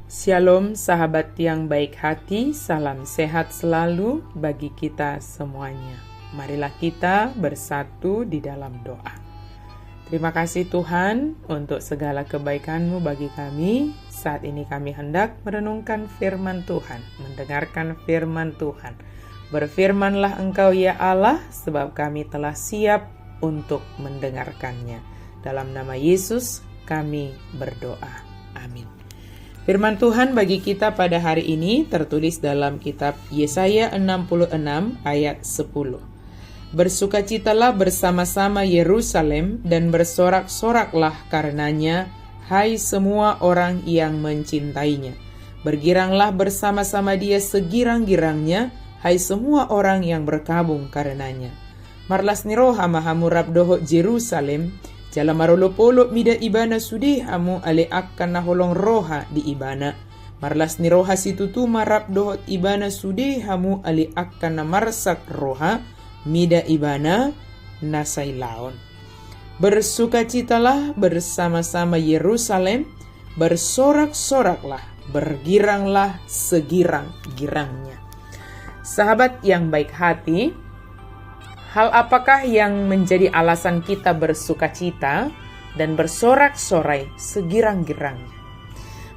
Shalom sahabat yang baik hati, salam sehat selalu bagi kita semuanya. Marilah kita bersatu di dalam doa. Terima kasih Tuhan untuk segala kebaikan-Mu bagi kami. Saat ini kami hendak merenungkan firman Tuhan, mendengarkan firman Tuhan. Berfirmanlah Engkau ya Allah, sebab kami telah siap untuk mendengarkannya. Dalam nama Yesus kami berdoa. Amin. Firman Tuhan bagi kita pada hari ini tertulis dalam kitab Yesaya 66 ayat 10. Bersukacitalah bersama-sama Yerusalem dan bersorak-soraklah karenanya, hai semua orang yang mencintainya. Bergiranglah bersama-sama dia segirang-girangnya, hai semua orang yang berkabung karenanya. Marlas niroha mahamurab doho Jerusalem, jala marolo-polo mida ibana sudihamu ale akan naholong roha di ibana. Marlas ni roha situtu marap dohot ibana sudihamu ale akan namarsak roha mida ibana nasailaon. Bersukacitalah bersama-sama Yerusalem, bersorak-soraklah, bergiranglah segirang-girangnya. Sahabat yang baik hati, hal apakah yang menjadi alasan kita bersukacita dan bersorak-sorai segirang-girangnya?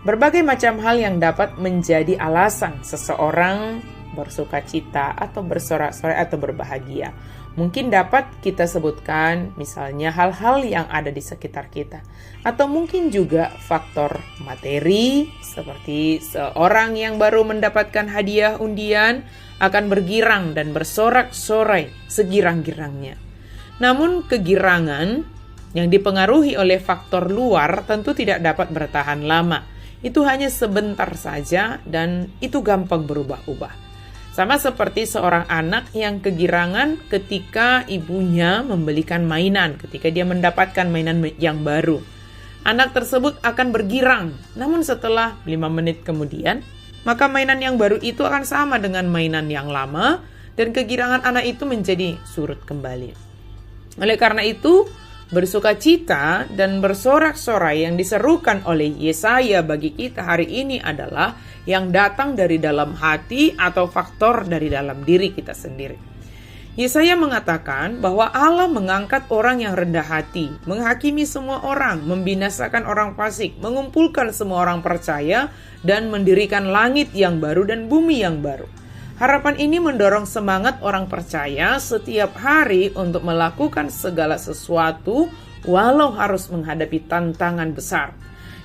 Berbagai macam hal yang dapat menjadi alasan seseorang bersukacita atau bersorak-sorai atau berbahagia. Mungkin dapat kita sebutkan misalnya hal-hal yang ada di sekitar kita. Atau mungkin juga faktor materi seperti seorang yang baru mendapatkan hadiah undian akan bergirang dan bersorak-sorai segirang-girangnya. Namun kegirangan yang dipengaruhi oleh faktor luar tentu tidak dapat bertahan lama. Itu hanya sebentar saja dan itu gampang berubah-ubah. Sama seperti seorang anak yang kegirangan ketika ibunya membelikan mainan, ketika dia mendapatkan mainan yang baru. Anak tersebut akan bergirang, namun setelah 5 menit kemudian, maka mainan yang baru itu akan sama dengan mainan yang lama dan kegirangan anak itu menjadi surut kembali. Oleh karena itu, bersukacita dan bersorak-sorai yang diserukan oleh Yesaya bagi kita hari ini adalah yang datang dari dalam hati atau faktor dari dalam diri kita sendiri. Yesaya mengatakan bahwa Allah mengangkat orang yang rendah hati, menghakimi semua orang, membinasakan orang fasik, mengumpulkan semua orang percaya, dan mendirikan langit yang baru dan bumi yang baru. Harapan ini mendorong semangat orang percaya setiap hari untuk melakukan segala sesuatu walau harus menghadapi tantangan besar.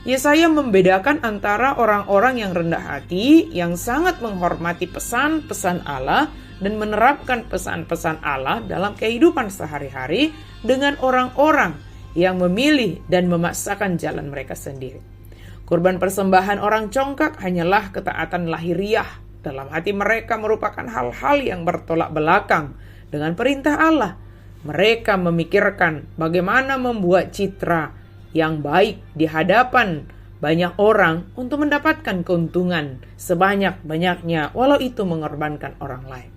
Yesaya membedakan antara orang-orang yang rendah hati, yang sangat menghormati pesan-pesan Allah dan menerapkan pesan-pesan Allah dalam kehidupan sehari-hari, dengan orang-orang yang memilih dan memaksakan jalan mereka sendiri. Kurban persembahan orang congkak hanyalah ketaatan lahiriah. Dalam hati mereka merupakan hal-hal yang bertolak belakang dengan perintah Allah. Mereka memikirkan bagaimana membuat citra yang baik di hadapan banyak orang untuk mendapatkan keuntungan sebanyak-banyaknya, walau itu mengorbankan orang lain.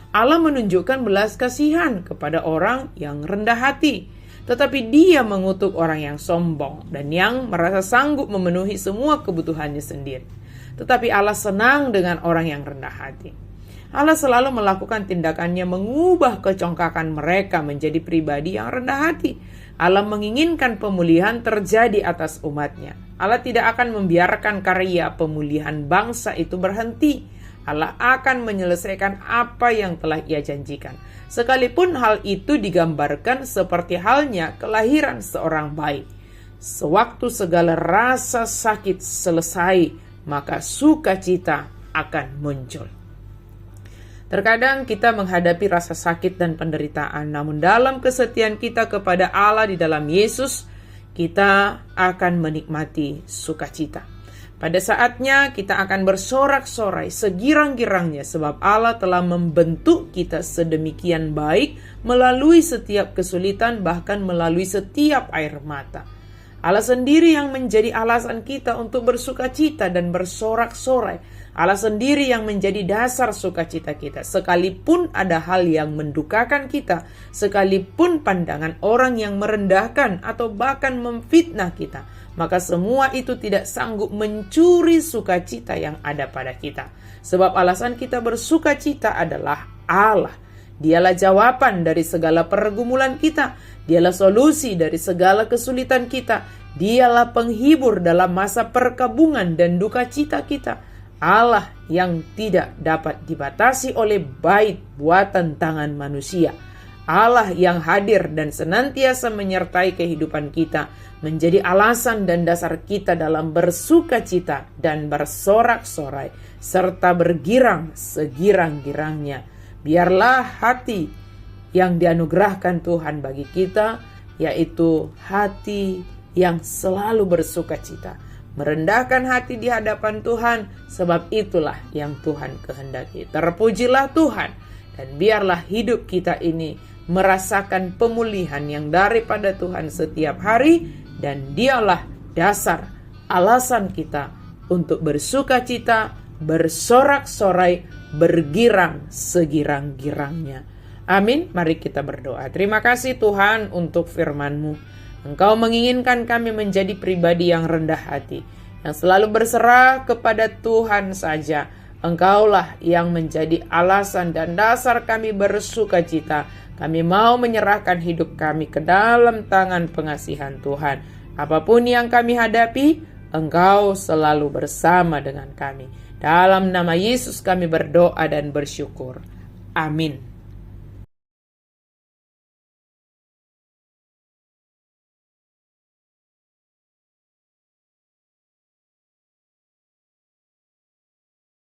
Allah menunjukkan belas kasihan kepada orang yang rendah hati, tetapi Dia mengutuk orang yang sombong dan yang merasa sanggup memenuhi semua kebutuhannya sendiri. Tetapi Allah senang dengan orang yang rendah hati. Allah selalu melakukan tindakannya mengubah kecongkakan mereka menjadi pribadi yang rendah hati. Allah menginginkan pemulihan terjadi atas umatnya. Allah tidak akan membiarkan karya pemulihan bangsa itu berhenti. Allah akan menyelesaikan apa yang telah Ia janjikan. Sekalipun hal itu digambarkan seperti halnya kelahiran seorang bayi. Sewaktu segala rasa sakit selesai, maka sukacita akan muncul. Terkadang kita menghadapi rasa sakit dan penderitaan, namun dalam kesetiaan kita kepada Allah di dalam Yesus, kita akan menikmati sukacita. Pada saatnya kita akan bersorak-sorai segirang-girangnya, sebab Allah telah membentuk kita sedemikian baik melalui setiap kesulitan, bahkan melalui setiap air mata. Allah sendiri yang menjadi alasan kita untuk bersukacita dan bersorak-sorai. Allah sendiri yang menjadi dasar sukacita kita. Sekalipun ada hal yang mendukakan kita, sekalipun pandangan orang yang merendahkan atau bahkan memfitnah kita, maka semua itu tidak sanggup mencuri sukacita yang ada pada kita. Sebab alasan kita bersukacita adalah Allah. Dialah jawaban dari segala pergumulan kita. Dialah solusi dari segala kesulitan kita. Dialah penghibur dalam masa perkabungan dan duka cita kita. Allah yang tidak dapat dibatasi oleh bait buatan tangan manusia. Allah yang hadir dan senantiasa menyertai kehidupan kita, menjadi alasan dan dasar kita dalam bersukacita dan bersorak-sorai, serta bergirang segirang-girangnya. Biarlah hati yang dianugerahkan Tuhan bagi kita, yaitu hati yang selalu bersukacita, merendahkan hati di hadapan Tuhan, sebab itulah yang Tuhan kehendaki. Terpujilah Tuhan, dan biarlah hidup kita ini merasakan pemulihan yang daripada Tuhan setiap hari, dan dialah dasar alasan kita untuk bersukacita, bersorak-sorai, bergirang segirang-girangnya. Amin. Mari kita berdoa. Terima kasih Tuhan untuk firman-Mu. Engkau menginginkan kami menjadi pribadi yang rendah hati, yang selalu berserah kepada Tuhan saja. Engkaulah yang menjadi alasan dan dasar kami bersukacita. Kami mau menyerahkan hidup kami ke dalam tangan pengasihan Tuhan. Apapun yang kami hadapi, Engkau selalu bersama dengan kami. Dalam nama Yesus kami berdoa dan bersyukur. Amin.